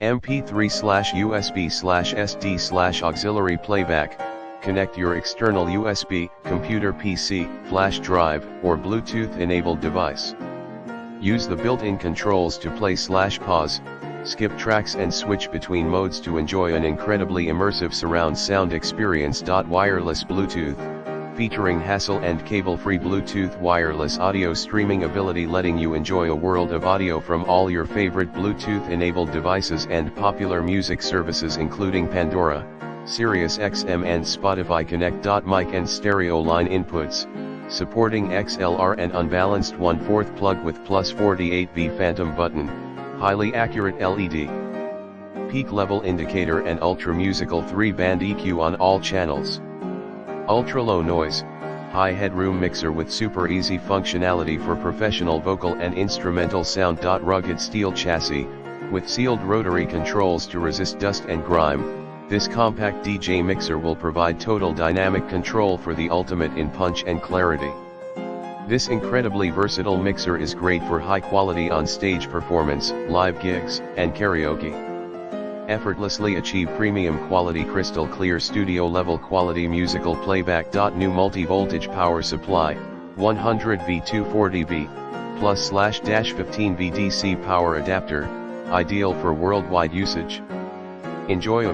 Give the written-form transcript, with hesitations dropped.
MP3/USB/SD/auxiliary playback. Connect your external USB, computer PC, flash drive, or Bluetooth-enabled device. Use the built-in controls to play/pause, skip tracks and switch between modes to enjoy an incredibly immersive surround sound experience. Wireless Bluetooth, featuring hassle and cable-free Bluetooth wireless audio streaming ability, letting you enjoy a world of audio from all your favorite Bluetooth-enabled devices and popular music services including Pandora, SiriusXM and Spotify. Connect. Mic and stereo line inputs, supporting XLR and unbalanced 1/4 plug with +48V phantom button, highly accurate LED, peak level indicator and ultra musical 3-band EQ on all channels. Ultra low noise, high headroom mixer with super easy functionality for professional vocal and instrumental sound. Rugged steel chassis, with sealed rotary controls to resist dust and grime. This compact DJ mixer will provide total dynamic control for the ultimate in punch and clarity. This incredibly versatile mixer is great for high-quality on-stage performance, live gigs, and karaoke. Effortlessly achieve premium quality crystal clear studio-level quality musical playback. New multi-voltage power supply, 100V 240V, +/15V DC power adapter, ideal for worldwide usage. Enjoy a